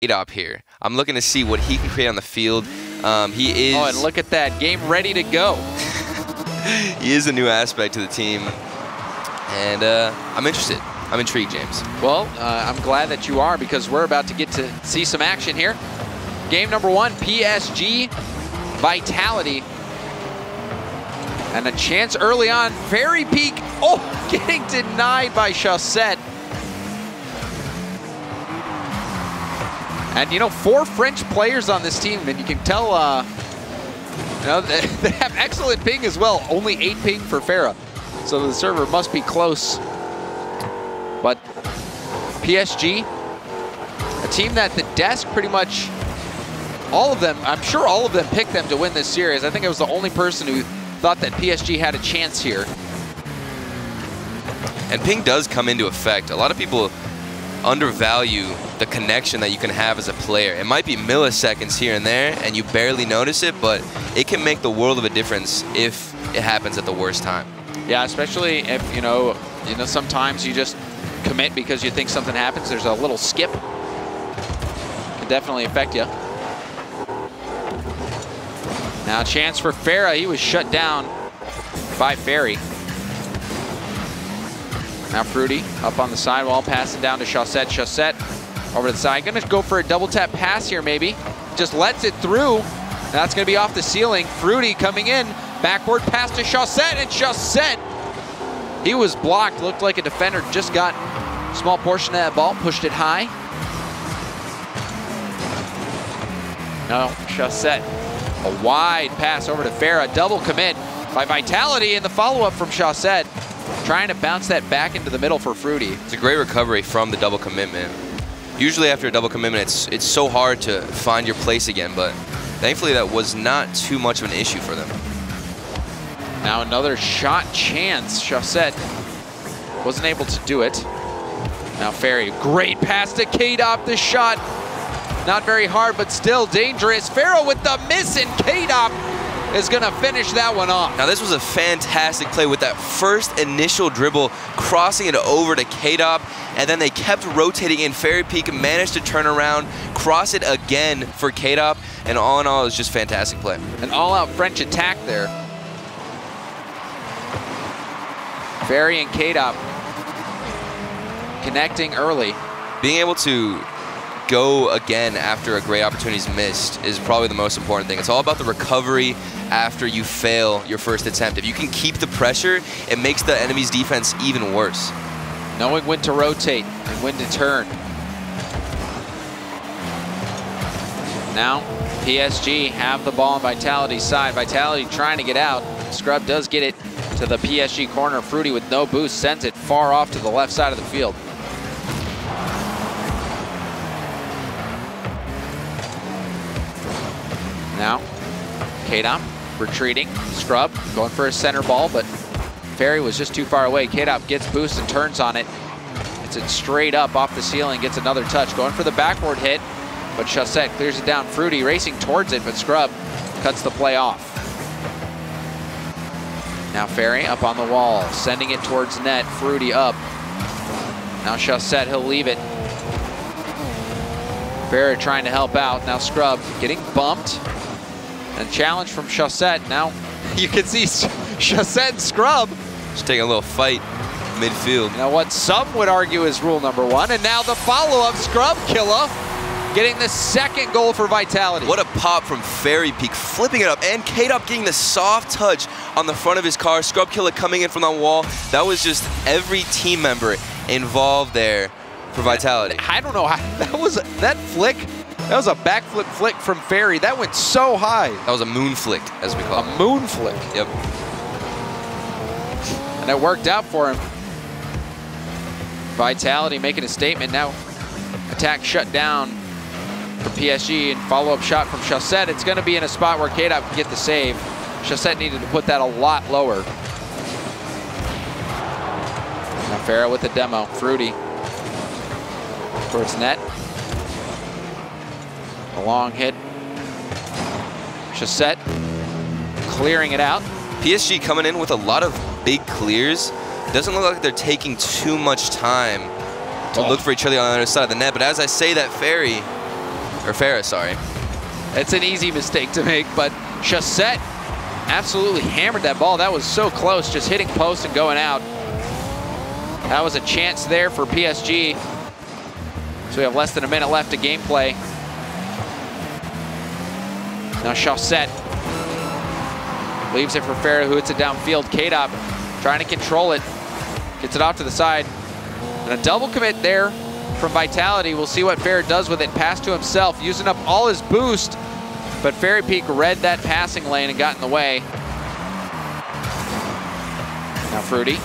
K-Dop here. I'm looking to see what he can create on the field. He is... Oh, and look at that. Game ready to go. He is a new aspect to the team. And I'm interested. I'm intrigued, James. Well, I'm glad that you are, because we're about to get to see some action here. Game number 1, PSG, Vitality. And a chance early on, Fairy Peak, oh, getting denied by Chaussette. And, you know, 4 French players on this team, and you can tell, you know, they have excellent ping as well. Only 8 ping for Farah. So the server must be close. But PSG, a team that the desk pretty much, all of them, I'm sure all of them picked them to win this series. I think I was the only person who thought that PSG had a chance here. And ping does come into effect. A lot of people undervalue the connection that you can have as a player. It might be milliseconds here and there, and you barely notice it, but it can make the world of a difference if it happens at the worst time. Yeah, especially if, you know, sometimes you just commit because you think something happens. There's a little skip. Can definitely affect you. Now a chance for Farah. He was shut down by Fairy. Now Fruity up on the sidewall, passing down to Chaussette. Chaussette over to the side. Gonna go for a double tap pass here maybe. Just lets it through. That's gonna be off the ceiling. Fruity coming in. Backward pass to Chaussette, and Chaussette, he was blocked. Looked like a defender just got a small portion of that ball, pushed it high. No, Chaussette, a wide pass over to Farah. Double commit by Vitality, and the follow-up from Chaussette, trying to bounce that back into the middle for Fruity. It's a great recovery from the double commitment. Usually after a double commitment, it's so hard to find your place again, but thankfully that was not too much of an issue for them. Now another shot chance. Chaussette wasn't able to do it. Now Fairy, great pass to K-Dop. The shot, not very hard, but still dangerous. Farah with the miss, and K-Dop is gonna finish that one off. Now this was a fantastic play with that first initial dribble, crossing it over to K-Dop, and then they kept rotating in. Fairy Peak managed to turn around, cross it again for K-Dop, and all in all, it was just fantastic play. An all-out French attack there. Fairy and K-Dop connecting early. Being able to go again after a great opportunity is missed is probably the most important thing. It's all about the recovery after you fail your first attempt. If you can keep the pressure, it makes the enemy's defense even worse. Knowing when to rotate and when to turn. Now, PSG have the ball on Vitality's side. Vitality trying to get out. Scrub does get it to the PSG corner. Fruity with no boost sends it far off to the left side of the field. Now, K-Dop retreating. Scrub going for a center ball, but Fairy was just too far away. K-Dop gets boost and turns on it. It's it straight up off the ceiling, gets another touch. Going for the backward hit, but Chaussette clears it down. Fruity racing towards it, but Scrub cuts the play off. Now Fairy up on the wall, sending it towards net. Fruity up. Now Chaussette, he'll leave it. Farah trying to help out. Now Scrub getting bumped. And challenge from Chaussette. Now you can see Chaussette and Scrub Just taking a little fight midfield. You know what some would argue is rule number 1. And now the follow-up, Scrub Killa getting the second goal for Vitality. What a pop from Fairy Peak, flipping it up, and K-Dop getting the soft touch on the front of his car. Scrub Killa coming in from the wall. That was just every team member involved there for Vitality. I don't know how that flick. That was a backflip flick from Fairy. That went so high. That was a moon flick, as we call it. A moon flick. Yep. And it worked out for him. Vitality making a statement now. Attack shut down for PSG, and follow-up shot from Chaussette. It's going to be in a spot where K-Dop can get the save. Chaussette needed to put that a lot lower. Now Farah with the demo. Fruity towards net. A long hit. Chaussette clearing it out. PSG coming in with a lot of big clears. Doesn't look like they're taking too much time to look for each other on the other side of the net. But as I say that, Fairy Or Farah, sorry. It's an easy mistake to make, but Chassette absolutely hammered that ball. That was so close, just hitting post and going out. That was a chance there for PSG. So we have less than a minute left of gameplay. Now Chassette leaves it for Farah, who hits it downfield. K-Dop trying to control it. Gets it off to the side. And a double commit there from Vitality. We'll see what Farah does with it. Pass to himself, using up all his boost. But Fairy Peak read that passing lane and got in the way. Now Fruity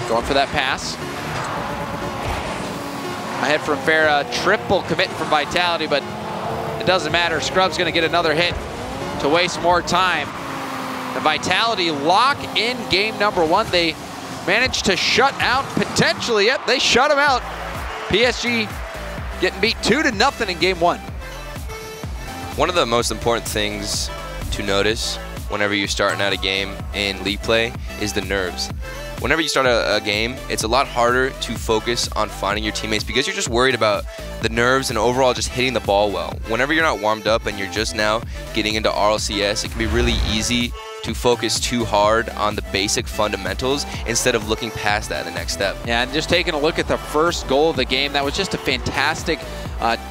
going for that pass. Ahead from Farah, triple commit from Vitality, but it doesn't matter. Scrub's gonna get another hit to waste more time. The Vitality lock in game number 1. They managed to shut out, potentially, yep, they shut them out. PSG getting beat 2-0 in game 1. One of the most important things to notice whenever you're starting out a game in league play is the nerves. Whenever you start a game, it's a lot harder to focus on finding your teammates because you're just worried about the nerves and overall just hitting the ball well. Whenever you're not warmed up and you're just now getting into RLCS, it can be really easy to focus too hard on the basic fundamentals instead of looking past that in the next step. Yeah, and just taking a look at the first goal of the game, that was just a fantastic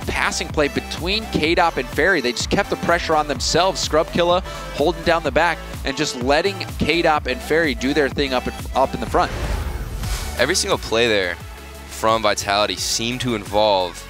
passing play between K-Dop and Fairy. They just kept the pressure on themselves. Scrubkilla holding down the back and just letting K-Dop and Fairy do their thing up in the front. Every single play there from Vitality seemed to involve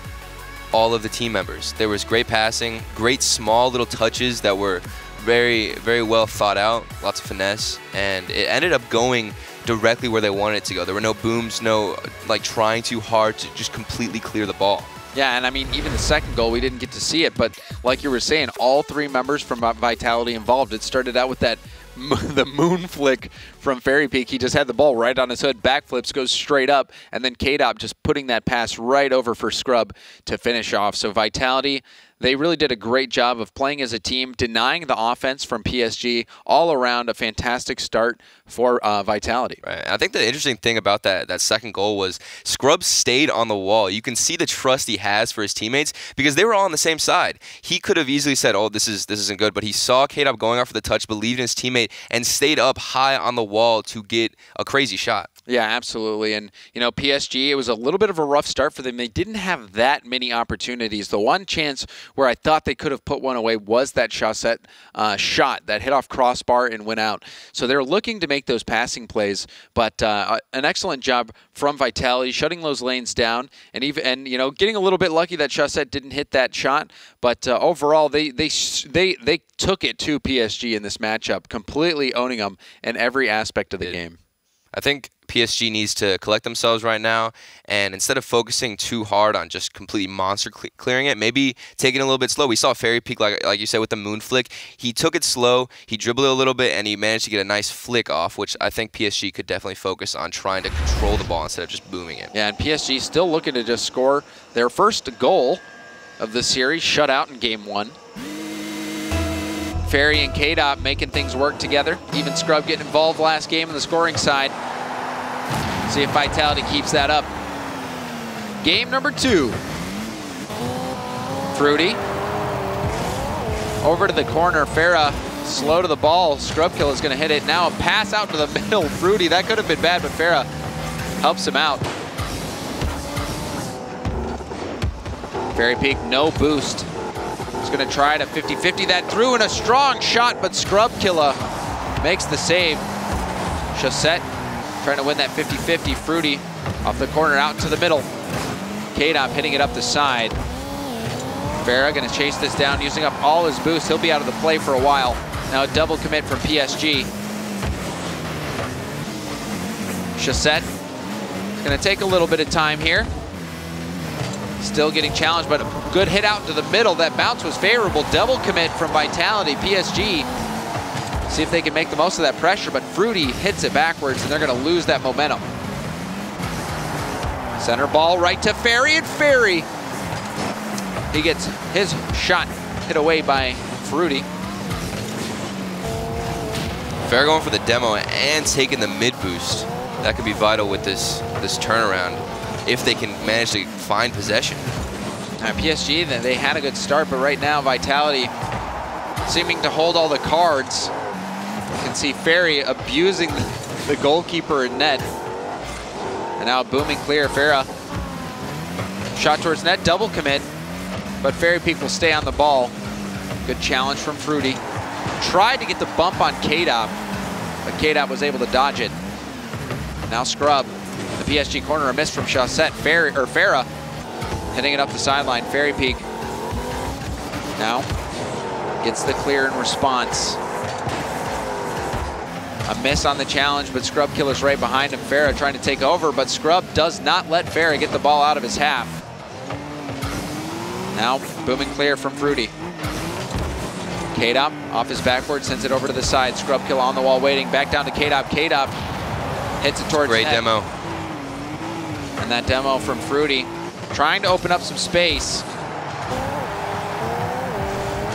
all of the team members. There was great passing, great small little touches that were very, very well thought out, lots of finesse, and it ended up going directly where they wanted it to go. There were no booms, no like trying too hard to just completely clear the ball. Yeah, and I mean, even the second goal, we didn't get to see it, but like you were saying, all 3 members from Vitality involved. It started out with the moon flick from Fairy Peak. He just had the ball right on his hood, backflips, goes straight up, and then K-Dop just putting that pass right over for Scrub to finish off. So Vitality, they really did a great job of playing as a team, denying the offense from PSG. All around, a fantastic start for Vitality. Right. I think the interesting thing about that second goal was Scrub stayed on the wall. You can see the trust he has for his teammates because they were all on the same side. He could have easily said, oh, this isn't good, but he saw K-Dop going off for the touch, believed in his teammate, and stayed up high on the wall to get a crazy shot. Yeah, absolutely. And, you know, PSG, it was a little bit of a rough start for them. They didn't have that many opportunities. The one chance where I thought they could have put one away was that Chassette shot that hit off crossbar and went out. So they're looking to make those passing plays, but an excellent job from Vitality, shutting those lanes down, and you know, getting a little bit lucky that Chassette didn't hit that shot. But overall, they took it to PSG in this matchup, completely owning them in every aspect of the game. I think PSG needs to collect themselves right now, and instead of focusing too hard on just completely monster clearing it, maybe taking it a little bit slow. We saw Fairy Peak, like you said, with the moon flick. He took it slow, he dribbled it a little bit, and he managed to get a nice flick off, which I think PSG could definitely focus on trying to control the ball instead of just booming it. Yeah, and PSG still looking to just score their first goal of the series, shut out in game 1. Fairy and K-Dop making things work together. Even Scrub getting involved last game on the scoring side. See if Vitality keeps that up. Game number 2. Fruity. Over to the corner. Farah slow to the ball. Scrubkill is going to hit it. Now a pass out to the middle. Fruity, that could have been bad, but Farah helps him out. Fairy Peak, no boost. He's going to try to 50-50 that through, and a strong shot, but Scrubkilla makes the save. Chassette trying to win that 50-50. Fruity off the corner out into the middle. K-Dop hitting it up the side. Farah going to chase this down, using up all his boost. He'll be out of the play for a while. Now a double commit from PSG. Chassette is going to take a little bit of time here. Still getting challenged, but a good hit out into the middle. That bounce was favorable. Double commit from Vitality. PSG, see if they can make the most of that pressure, but Fruity hits it backwards, and they're going to lose that momentum. Center ball right to Fairy, and Fairy, he gets his shot hit away by Fruity. Farah going for the demo and taking the mid boost. That could be vital with this turnaround if they can manage to find possession. PSG, they had a good start, but right now Vitality seeming to hold all the cards. You can see Ferry abusing the goalkeeper in net. And now booming clear, Farah. Shot towards net, double commit, but Fairy Peak will stay on the ball. Good challenge from Fruity. Tried to get the bump on K-Dop, but K-Dop was able to dodge it. Now Scrub, the PSG corner, a miss from Chaussette. Farah hitting it up the sideline. Fairy Peak now gets the clear in response. A miss on the challenge, but Scrub Killer's right behind him. Farah trying to take over, but Scrub does not let Farah get the ball out of his half. Now booming clear from Fruity. K-Dop off his backboard, sends it over to the side. Scrub Killer on the wall waiting, back down to K-Dop. K-Dop hits it towards Great net. demo. And that demo from Fruity, trying to open up some space.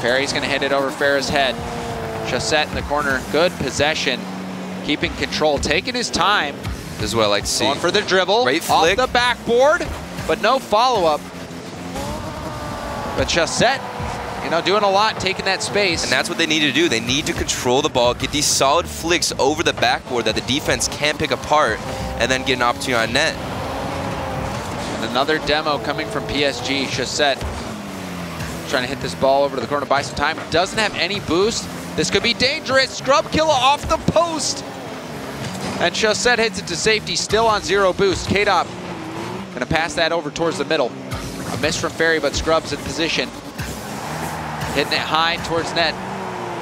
Ferry's gonna hit it over Farah's head. Chaussette in the corner, good possession. Keeping control, taking his time. This is what I like to see. Going for the dribble, Great off flick. the backboard, but no follow-up. But Chaussette, you know, doing a lot, taking that space. And that's what they need to do. They need to control the ball, get these solid flicks over the backboard that the defense can't pick apart, and then get an opportunity on net. And another demo coming from PSG. Chaussette trying to hit this ball over to the corner, buy some time. Doesn't have any boost. This could be dangerous. Scrub Killer off the post. And Chaussette hits it to safety, still on 0 boost. K-Dop gonna pass that over towards the middle. A miss from Ferry, but Scrub's in position. Hitting it high towards net.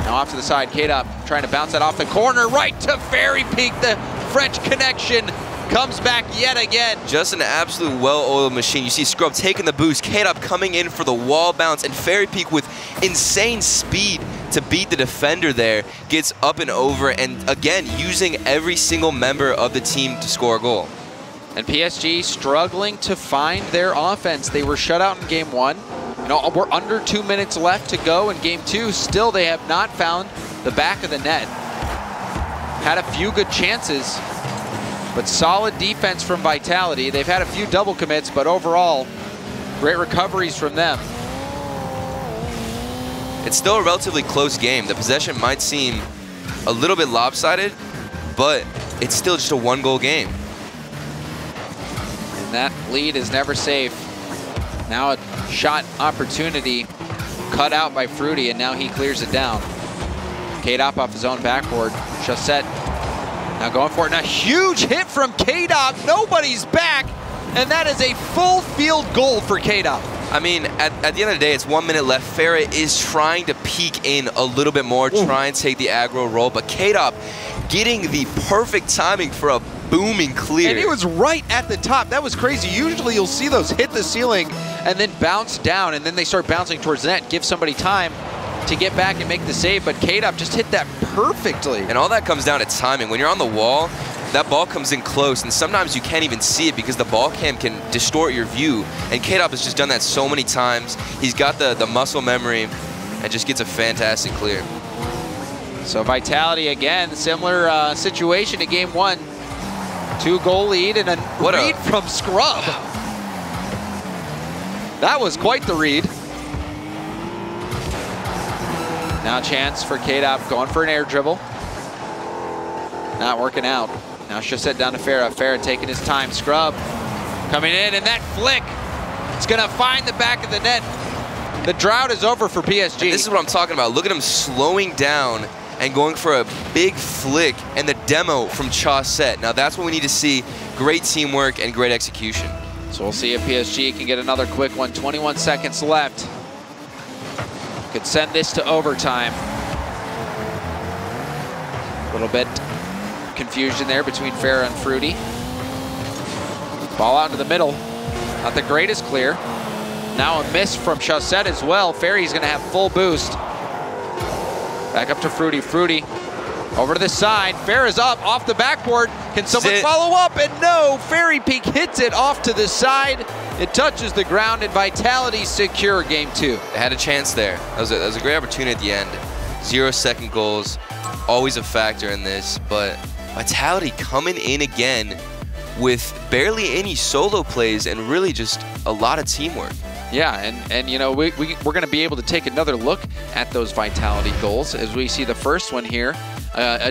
Now off to the side, K-Dop trying to bounce that off the corner, right to Fairy Peak. The French connection comes back yet again. Just an absolute well-oiled machine. You see Scrub taking the boost, K-Dop coming in for the wall bounce, and Fairy Peak with insane speed to beat the defender there, gets up and over, and again, using every single member of the team to score a goal. And PSG struggling to find their offense. They were shut out in game 1. You know, we're under 2 minutes left to go in game 2. Still, they have not found the back of the net. Had a few good chances, but solid defense from Vitality. They've had a few double commits, but overall, great recoveries from them. It's still a relatively close game. The possession might seem a little bit lopsided, but it's still just a 1-goal game. And that lead is never safe. Now a shot opportunity cut out by Fruity, and now he clears it down. K-Dop off his own backboard. Chaussette now going for it. And a huge hit from K-Dop. Nobody's back, and that is a full field goal for K-Dop. I mean, at the end of the day, it's 1 minute left. Farah is trying to peek in a little bit more, try and take the aggro roll, but K-Dop getting the perfect timing for a booming clear. And he was right at the top. That was crazy. Usually you'll see those hit the ceiling and then bounce down, and then they start bouncing towards the net, give somebody time to get back and make the save, but K-Dop just hit that perfectly. And all that comes down to timing. When you're on the wall, that ball comes in close, and sometimes you can't even see it because the ball cam can distort your view. And K-Dop has just done that so many times. He's got the muscle memory and just gets a fantastic clear. So Vitality, again, similar situation to game 1. 2-goal lead and a read from Scrub. That was quite the read. Now a chance for K-Dop going for an air dribble. Not working out. Now Chaussette down to Farah. Farah taking his time. Scrub coming in, and that flick, it's gonna find the back of the net. The drought is over for PSG. And this is what I'm talking about. Look at him slowing down and going for a big flick, and the demo from Chaussette. Now that's what we need to see. Great teamwork and great execution. So we'll see if PSG can get another quick one. 21 seconds left. Could send this to overtime. A little bit confusion there between Farah and Fruity. Ball out into the middle. Not the greatest clear. Now a miss from Chaussette as well. Ferry's gonna have full boost. Back up to Fruity. Fruity over to the side. Farah's up off the backboard. Can someone follow up? And no, Fairy Peak hits it off to the side. It touches the ground, and Vitality secure game 2. They had a chance there. That was a great opportunity at the end. 0-second goals, always a factor in this, but Vitality coming in again with barely any solo plays and really just a lot of teamwork. Yeah, and you know, we're going to be able to take another look at those Vitality goals as we see the first one here.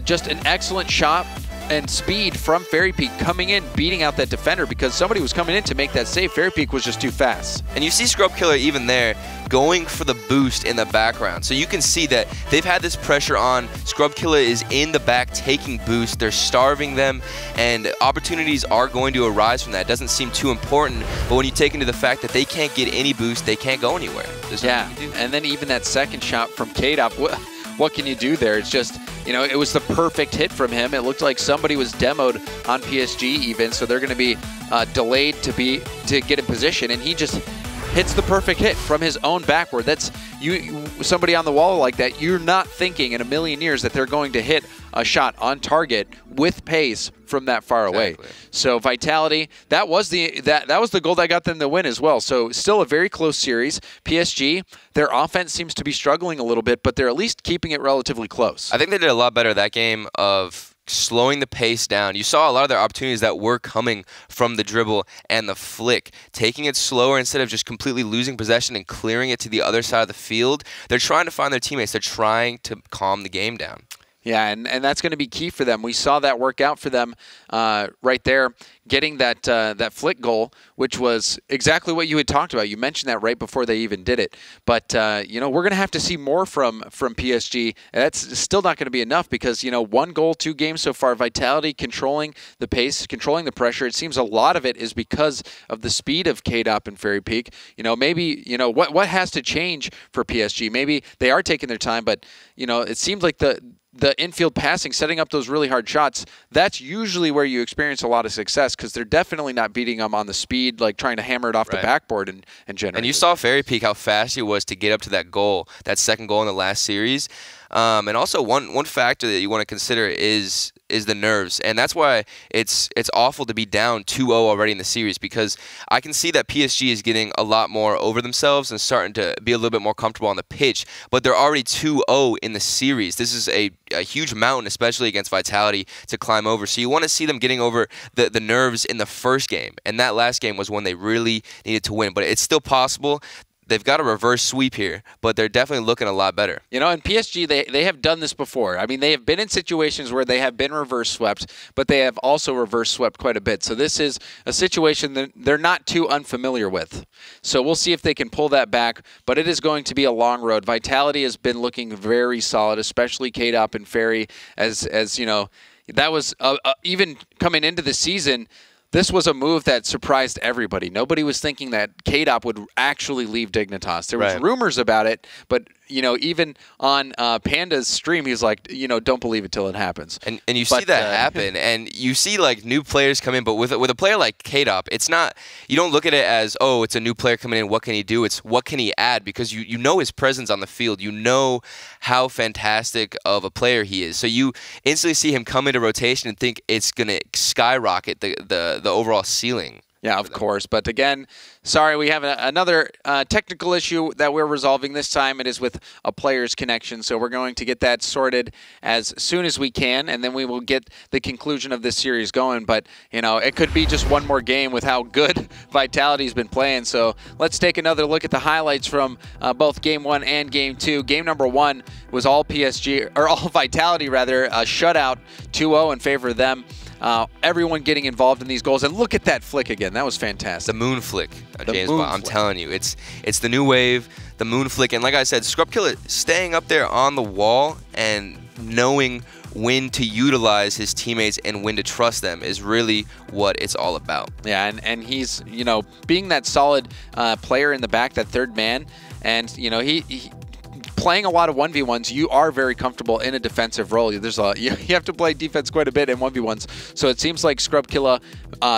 Just an excellent shot and speed from Fairy Peak coming in, beating out that defender because somebody was coming in to make that save. Fairy Peak was just too fast. And you see Scrub Killer even there going for the boost in the background. So you can see that they've had this pressure on. Scrub Killer is in the back taking boost. They're starving them, and opportunities are going to arise from that. It doesn't seem too important, but when you take into the fact that they can't get any boost, they can't go anywhere. Yeah, and then even that second shot from K-Dop, what can you do there? It's just, you know, it was the perfect hit from him. It looked like somebody was demoed on PSG even, so they're going to be delayed to get in position, and he just hits the perfect hit from his own backward. That's somebody on the wall like that. You're not thinking in a million years that they're going to hit a shot on target with pace from that far away. So Vitality, that was the goal that got them the win as well. So still a very close series. PSG, their offense seems to be struggling a little bit, but they're at least keeping it relatively close. I think they did a lot better that game of slowing the pace down. You saw a lot of their opportunities that were coming from the dribble and the flick, taking it slower instead of just completely losing possession and clearing it to the other side of the field. They're trying to find their teammates. They're trying to calm the game down. Yeah, and that's going to be key for them. We saw that work out for them right there, getting that flick goal, which was exactly what you had talked about. You mentioned that right before they even did it. But, you know, we're going to have to see more from PSG. That's still not going to be enough because, you know, 1 goal, 2 games so far. Vitality controlling the pace, controlling the pressure. It seems a lot of it is because of the speed of K-Dop and Fairy Peak. You know, maybe, you know, what has to change for PSG? Maybe they are taking their time, but, you know, it seems like the infield passing, setting up those really hard shots, that's usually where you experience a lot of success because they're definitely not beating them on the speed, like trying to hammer it off the backboard and generate. And you saw Fairy Peak, how fast he was to get up to that goal, that second goal in the last series. And also one factor that you want to consider is the nerves. And that's why it's awful to be down 2-0 already in the series because I can see that PSG is getting a lot more over themselves and starting to be a little bit more comfortable on the pitch, but they're already 2-0 in the series. This is a huge mountain, especially against Vitality, to climb over. So you want to see them getting over the nerves in the first game. And that last game was when they really needed to win. But it's still possible. They've got a reverse sweep here, but they're definitely looking a lot better. You know, in PSG, they have done this before. I mean, they have been in situations where they have been reverse swept, but they have also reverse swept quite a bit. So this is a situation that they're not too unfamiliar with. So we'll see if they can pull that back, but it is going to be a long road. Vitality has been looking very solid, especially K-Dop and Fairy, as you know, that was even coming into the season. This was a move that surprised everybody. Nobody was thinking that K-Dop would actually leave Dignitas. There was rumors about it, but you know, even on Panda's stream, he's like, you know, don't believe it till it happens. And you see that happen, and you see like new players come in, but with a player like K-Dop, it's not. You don't look at it as, oh, it's a new player coming in. What can he do? It's what can he add, because you know his presence on the field. You know how fantastic of a player he is. So you instantly see him come into rotation and think it's gonna skyrocket the overall ceiling. Yeah, of course. But again, sorry, we have another technical issue that we're resolving this time. It is with a player's connection. So we're going to get that sorted as soon as we can, and then we will get the conclusion of this series going. But, you know, it could be just one more game with how good Vitality's been playing. So let's take another look at the highlights from both Game 1 and Game 2. Game number 1 was all PSG, or all Vitality, rather, a shutout 2-0 in favor of them. Everyone getting involved in these goals, and look at that flick again. That was fantastic. The moon flick, James Bond. I'm telling you, it's the new wave, the moon flick, and like I said, Scrub Killer staying up there on the wall and knowing when to utilize his teammates and when to trust them is really what it's all about. Yeah, and he's, you know, being that solid player in the back, that third man, and you know he playing a lot of 1v1s, you are very comfortable in a defensive role. There's you have to play defense quite a bit in 1v1s. So it seems like Scrub Killer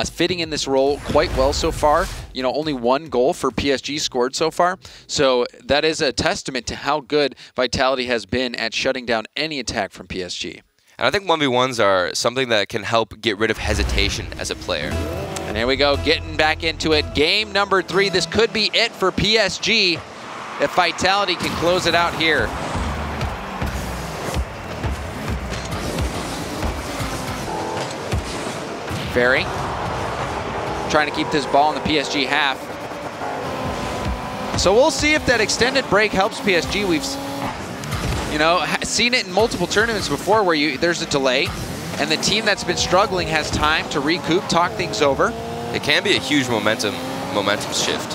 fitting in this role quite well so far. You know, only 1 goal for PSG scored so far. So that is a testament to how good Vitality has been at shutting down any attack from PSG. And I think 1v1s are something that can help get rid of hesitation as a player. And here we go, getting back into it. Game number 3. This could be it for PSG. If Vitality can close it out here. Fairy trying to keep this ball in the PSG half. So we'll see if that extended break helps PSG. We've, you know, seen it in multiple tournaments before where there's a delay and the team that's been struggling has time to recoup, talk things over. It can be a huge momentum shift.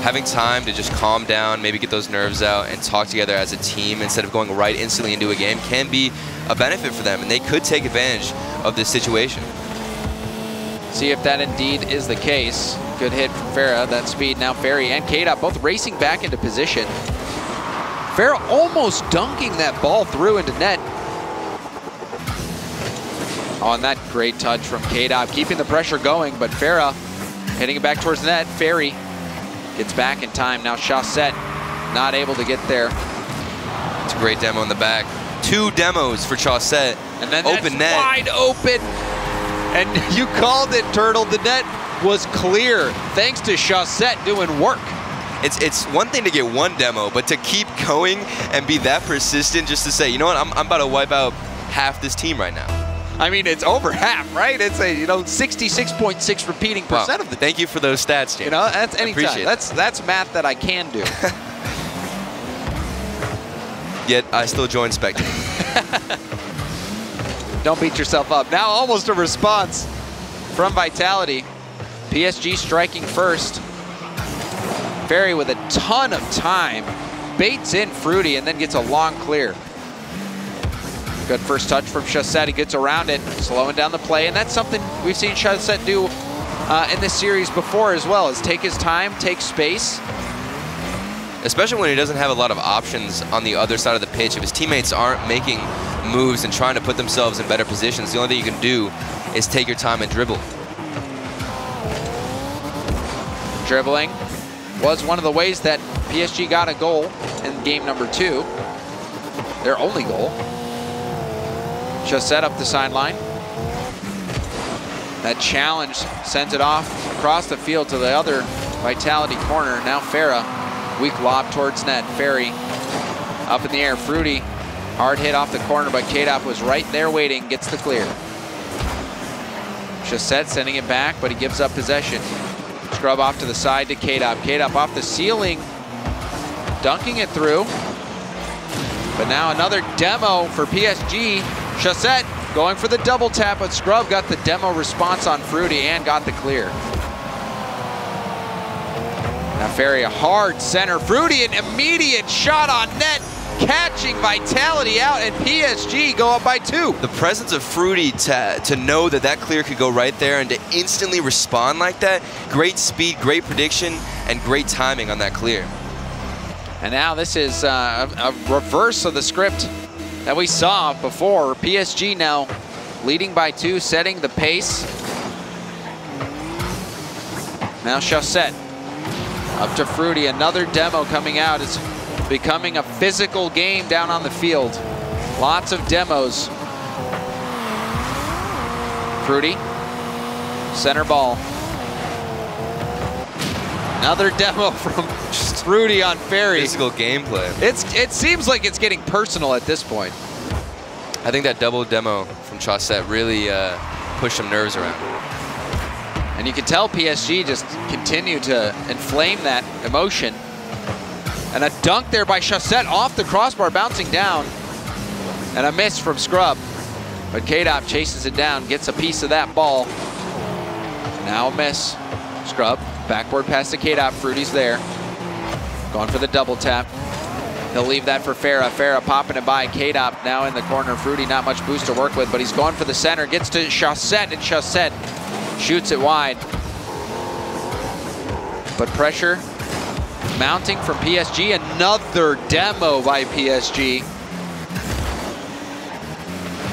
Having time to just calm down, maybe get those nerves out and talk together as a team instead of going right instantly into a game can be a benefit for them, and they could take advantage of this situation. See if that indeed is the case. Good hit from Farah, that speed. Now Ferry and K-Dot both racing back into position. Farah almost dunking that ball through into net. Oh, and that great touch from K-Dot, keeping the pressure going, but Farah hitting it back towards the net. Ferry gets back in time. Now Chaussette not able to get there. It's a great demo in the back. 2 demos for Chaussette. And then open net. Wide open. And you called it, Turtle. The net was clear thanks to Chaussette doing work. It's one thing to get 1 demo, but to keep going and be that persistent just to say, you know what, I'm about to wipe out half this team right now. I mean, it's over half, right? It's a 66.6 repeating percent of the. Thank you for those stats, James. You know, that's anytime. That's math that I can do. Yet I still join spectating. Don't beat yourself up. Now almost a response from Vitality. PSG striking first. Ferry with a ton of time. Baits in Fruity and then gets a long clear. Good first touch from Chaussette. He gets around it, slowing down the play. And that's something we've seen Chaussette do in this series before as well, is take his time, take space. Especially when he doesn't have a lot of options on the other side of the pitch. If his teammates aren't making moves and trying to put themselves in better positions, the only thing you can do is take your time and dribble. Dribbling was one of the ways that PSG got a goal in game number 2. Their only goal. Chaussette up the sideline. That challenge sends it off across the field to the other Vitality corner. Now Farah, weak lob towards net. Ferry up in the air. Fruity, hard hit off the corner, but K-Dop was right there waiting, gets the clear. Chaussette sending it back, but he gives up possession. Scrub off to the side to K-Dop. K-Dop off the ceiling, dunking it through. But now another demo for PSG. Chaussette going for the double tap, but Scrub got the demo response on Fruity and got the clear. Now Ferry, a hard center. Fruity, an immediate shot on net, catching Vitality out, and PSG go up by 2. The presence of Fruity to know that that clear could go right there and to instantly respond like that, great speed, great prediction, and great timing on that clear. And now this is a reverse of the script that we saw before. PSG now leading by 2, setting the pace. Now Chaussette up to Fruity, another demo coming out. It's becoming a physical game down on the field. Lots of demos. Fruity, center ball. Another demo from Fruity on Ferry. Physical gameplay. It seems like it's getting personal at this point. I think that double demo from Chaussette really pushed some nerves around. And you can tell PSG just continue to inflame that emotion. And a dunk there by Chaussette off the crossbar, bouncing down. And a miss from Scrub. But K-Dop chases it down, gets a piece of that ball. Now a miss. Scrub, backboard pass to K-Dop. Fruity's there. Going for the double tap. He'll leave that for Farah. Farah popping it by. K-Dop now in the corner. Fruity not much boost to work with, but he's going for the center. Gets to Chaussette, and Chaussette shoots it wide. But pressure mounting from PSG. Another demo by PSG.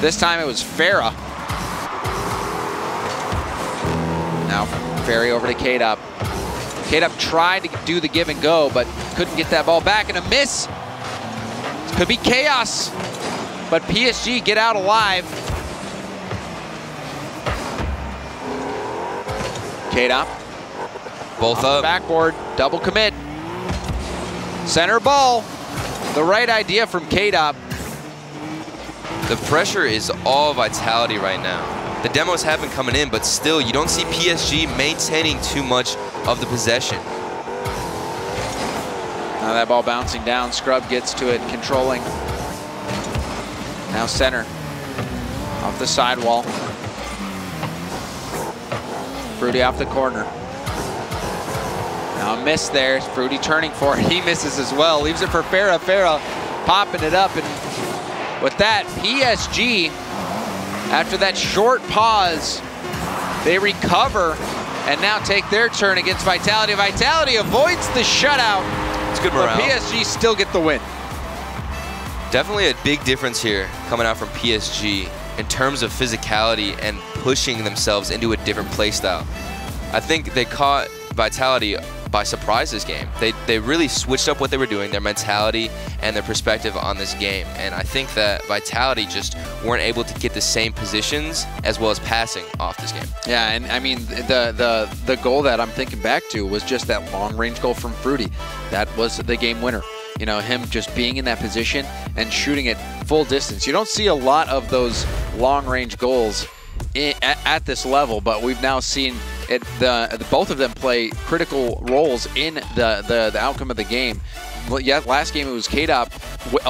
This time it was Farah. Now Ferry over to K-Dop. K-Dop tried to do the give and go, but couldn't get that ball back, and a miss. Could be chaos, but PSG get out alive. K-Dop. Both up. Backboard, double commit. Center ball. The right idea from K-Dop. The pressure is all Vitality right now. The demos have been coming in, but still, you don't see PSG maintaining too much of the possession. Now that ball bouncing down. Scrub gets to it, controlling. Now center. Off the sidewall. Fruity off the corner. Now a miss there. Fruity turning for it. He misses as well. Leaves it for Farah. Farah popping it up. And with that, PSG, after that short pause, they recover and now take their turn against Vitality. Vitality avoids the shutout. It's good morale. But PSG still get the win. Definitely a big difference here coming out from PSG in terms of physicality and pushing themselves into a different play style. I think they caught Vitality by surprise this game. They really switched up what they were doing, their mentality and their perspective on this game. And I think that Vitality just weren't able to get the same positions as well as passing off this game. Yeah, and I mean, the goal that I'm thinking back to was just that long-range goal from Fruity. That was the game winner. You know, him just being in that position and shooting it full distance. You don't see a lot of those long-range goals at this level, but we've now seen it. Both of them play critical roles in the outcome of the game. Well, yeah, last game it was K-Dop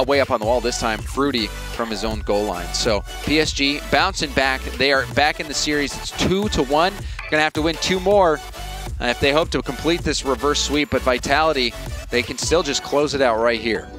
way up on the wall. This time, Fruity from his own goal line. So PSG bouncing back. They are back in the series. It's 2-1. Gonna have to win 2 more if they hope to complete this reverse sweep. But Vitality, they can still just close it out right here.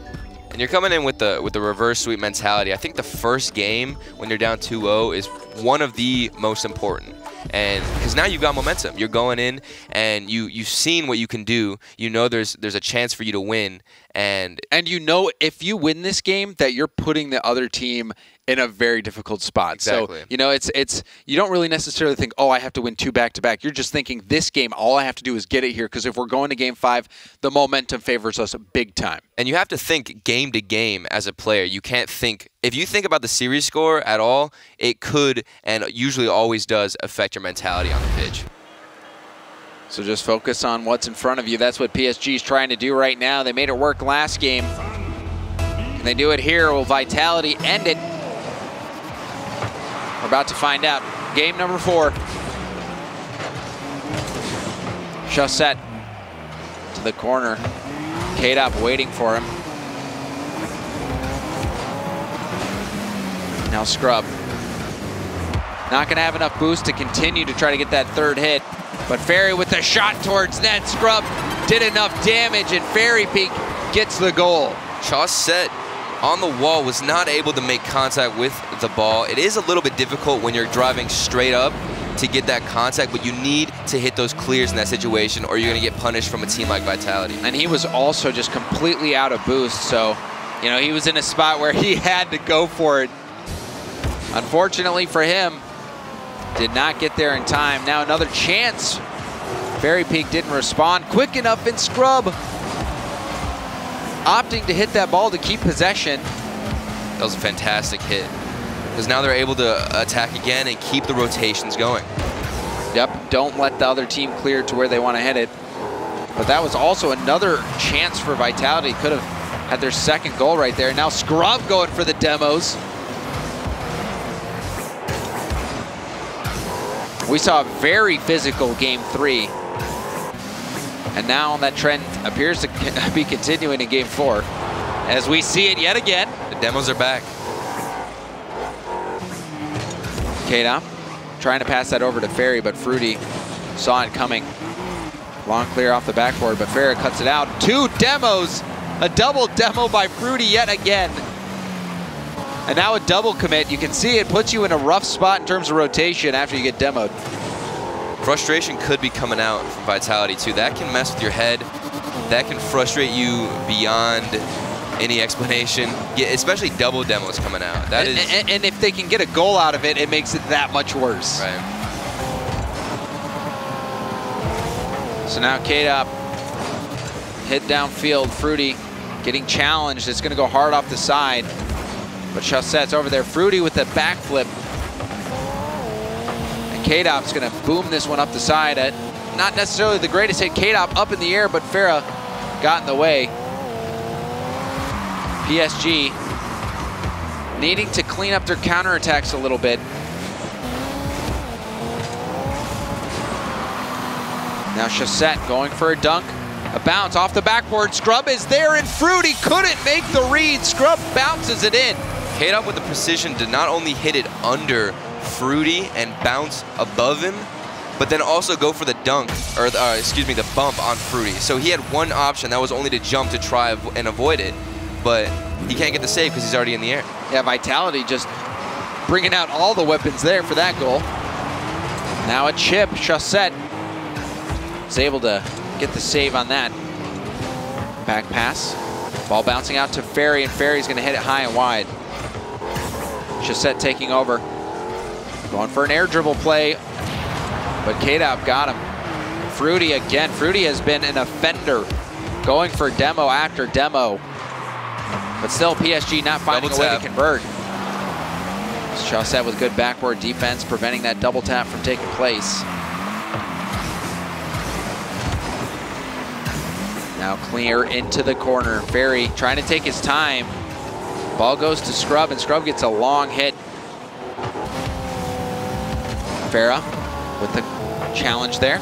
And you're coming in with the reverse sweep mentality. I think the first game when you're down 2-0 is one of the most important. And because now you've got momentum, you're going in and you've seen what you can do. You know there's a chance for you to win, and you know if you win this game that you're putting the other team in a very difficult spot. Exactly. So you know it's you don't really necessarily think, oh, I have to win 2 back-to-back. You're just thinking this game, all I have to do is get it here, because if we're going to game 5, the momentum favors us big time. And you have to think game to game as a player. You can't think, if you think about the series score at all, it could and usually always does affect your mentality on the pitch. So just focus on what's in front of you. That's what PSG is trying to do right now. They made it work last game. Can they do it here? Will Vitality end it? We're about to find out. Game number 4. Chaussette to the corner. K-Dop waiting for him. Now Scrub. Not going to have enough boost to continue to try to get that 3rd hit. But Ferry with the shot towards net. Scrub did enough damage, and Fairy Peak gets the goal. Chaussette on the wall was not able to make contact with the ball. It is a little bit difficult when you're driving straight up to get that contact, but you need to hit those clears in that situation or you're going to get punished from a team like Vitality. And he was also just completely out of boost, so you know he was in a spot where he had to go for it. Unfortunately for him, did not get there in time. Now another chance. Fairy Peak didn't respond quick enough, and Scrub opting to hit that ball to keep possession. That was a fantastic hit, because now they're able to attack again and keep the rotations going. Yep, don't let the other team clear to where they want to hit it. But that was also another chance for Vitality. Could have had their 2nd goal right there. Now Scrub going for the demos. We saw a very physical game 3. And now that trend appears to be continuing in game 4. As we see it yet again. The demos are back. K-Dop trying to pass that over to Fairy, but Fruity saw it coming. Long clear off the backboard, but Farah cuts it out. 2 demos. A double demo by Fruity yet again. And now a double commit. You can see it puts you in a rough spot in terms of rotation after you get demoed. Frustration could be coming out from Vitality too. That can mess with your head. That can frustrate you beyond any explanation. Yeah, especially double demos coming out. That is. And if they can get a goal out of it, it makes it that much worse. Right. So now K-Dop hit downfield. Fruity getting challenged. It's going to go hard off the side. But Chaussette's over there. Fruity with a backflip. And K-Dop's going to boom this one up the side. Not necessarily the greatest hit. K-Dop up in the air, but Farah got in the way. PSG needing to clean up their counterattacks a little bit. Now Chaussette going for a dunk. A bounce off the backboard. Scrub is there, and Fruity couldn't make the read. Scrub bounces it in. K-Dot with the precision to not only hit it under Fruity and bounce above him, but then also go for the dunk, or excuse me, the bump on Fruity. So he had one option, that was only to jump to try and avoid it, but he can't get the save because he's already in the air. Yeah, Vitality just bringing out all the weapons there for that goal. Now a chip, Chaussette is able to get the save on that. Back pass, ball bouncing out to Ferry, and Ferry's gonna hit it high and wide. Chaussette taking over, going for an air dribble play, but K-Dot got him. Fruity again. Fruity has been an offender, going for demo after demo, but still PSG not finding a way to convert. Chaussette with good backboard defense, preventing that double tap from taking place. Now clear into the corner. Ferry trying to take his time. Ball goes to Scrub, and Scrub gets a long hit. Farah with the challenge there.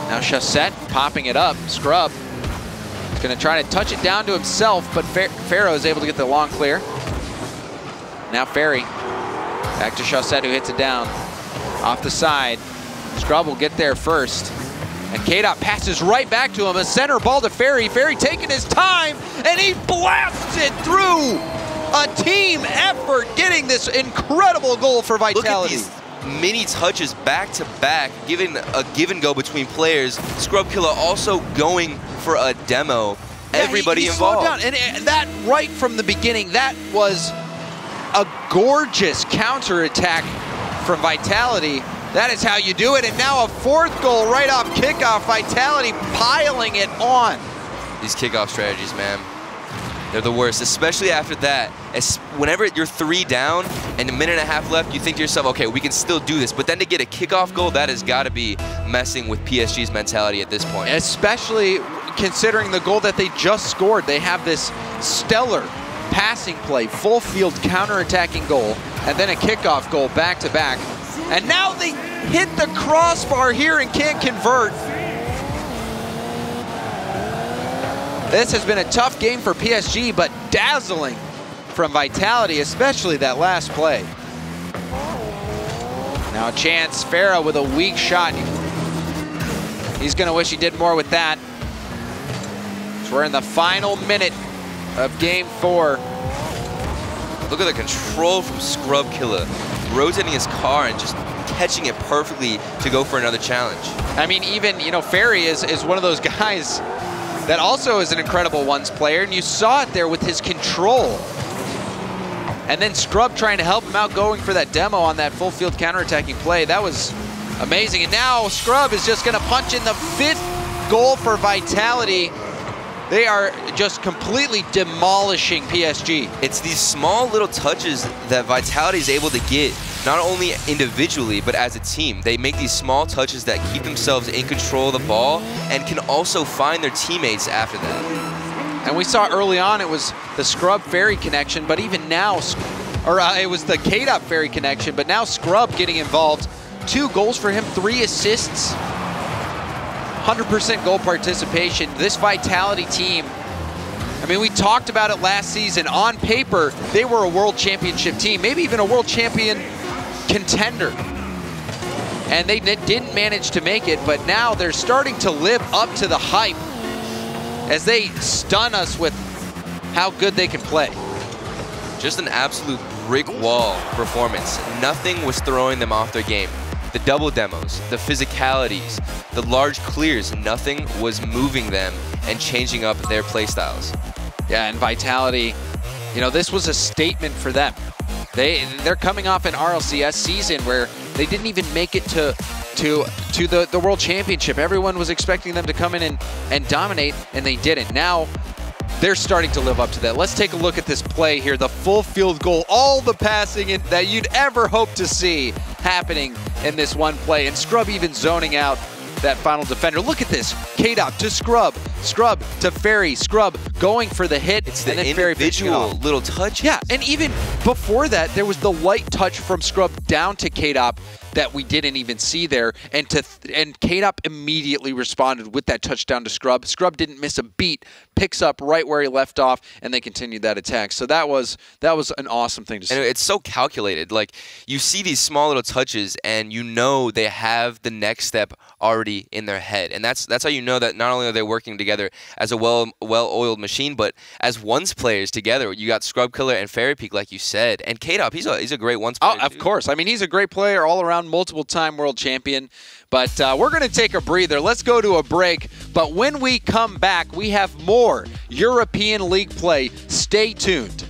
Now Chaussette popping it up. Scrub is going to try to touch it down to himself, but Farah is able to get the long clear. Now Ferry back to Chaussette, who hits it down off the side. Scrub will get there first. And K-Dot passes right back to him. A center ball to Ferry. Ferry taking his time, and he blasts it through. A team effort getting this incredible goal for Vitality. Look at these mini touches back to back, giving a give and go between players. Scrub Killer also going for a demo. Yeah, everybody involved. Slowed down. And that right from the beginning, that was a gorgeous counterattack from Vitality. That is how you do it. And now a fourth goal right off kickoff. Vitality piling it on. These kickoff strategies, man, they're the worst, especially after that. Whenever you're 3 down and a minute and a half left, you think to yourself, okay, we can still do this. But then to get a kickoff goal, that has got to be messing with PSG's mentality at this point. Especially considering the goal that they just scored. They have this stellar passing play, full field counter-attacking goal, and then a kickoff goal back-to-back. And now they hit the crossbar here and can't convert. This has been a tough game for PSG, but dazzling from Vitality, especially that last play. Now a chance, Farah with a weak shot. He's gonna wish he did more with that. So we're in the final minute of game 4. Look at the control from Scrub Killer, rotating his car and just catching it perfectly to go for another challenge. I mean, even, you know, Ferry is one of those guys that also is an incredible ones player, and you saw it there with his control. And then Scrub trying to help him out, going for that demo on that full field counterattacking play. That was amazing. And now Scrub is just gonna punch in the 5th goal for Vitality. They are just completely demolishing PSG. It's these small little touches that Vitality is able to get, not only individually, but as a team. They make these small touches that keep themselves in control of the ball and can also find their teammates after that. And we saw early on it was the Scrub Ferry connection, but even now, it was the K-Dot Ferry connection, but now Scrub getting involved. 2 goals for him, 3 assists. 100% goal participation. This Vitality team, I mean, we talked about it last season. On paper, they were a world championship team, maybe even a world champion contender. And they didn't manage to make it, but now they're starting to live up to the hype as they stun us with how good they can play. Just an absolute brick wall performance. Nothing was throwing them off their game. The double demos, the physicalities, the large clears, nothing was moving them and changing up their play styles. Yeah, and Vitality, you know, this was a statement for them. They're coming off an RLCS season where they didn't even make it to the World Championship. Everyone was expecting them to come in and dominate, and they didn't. Now, they're starting to live up to that. Let's take a look at this play here. The full field goal, all the passing that you'd ever hope to see happening in this one play. And Scrub even zoning out that final defender. Look at this. K-Dot to Scrub. Scrub to Ferry. Scrub going for the hit. It's the and then Ferry individual little touch. Yeah, and even before that, there was the light touch from Scrub down to K-Dop that we didn't even see there, and K-Dop immediately responded with that touchdown to Scrub. Scrub didn't miss a beat, picks up right where he left off, and they continued that attack. So that was an awesome thing to see. And it's so calculated. Like, you see these small little touches, and you know they have the next step already in their head, and that's how you know that not only are they working together as a well-oiled machine, but as ones players together. You got Scrub Killer and Fairy Peak, like you said, and K-Dop. He's a great ones player. Oh, of course. I mean, he's a great player all around, multiple-time world champion. But we're going to take a breather. Let's go to a break. But when we come back, we have more European League play. Stay tuned.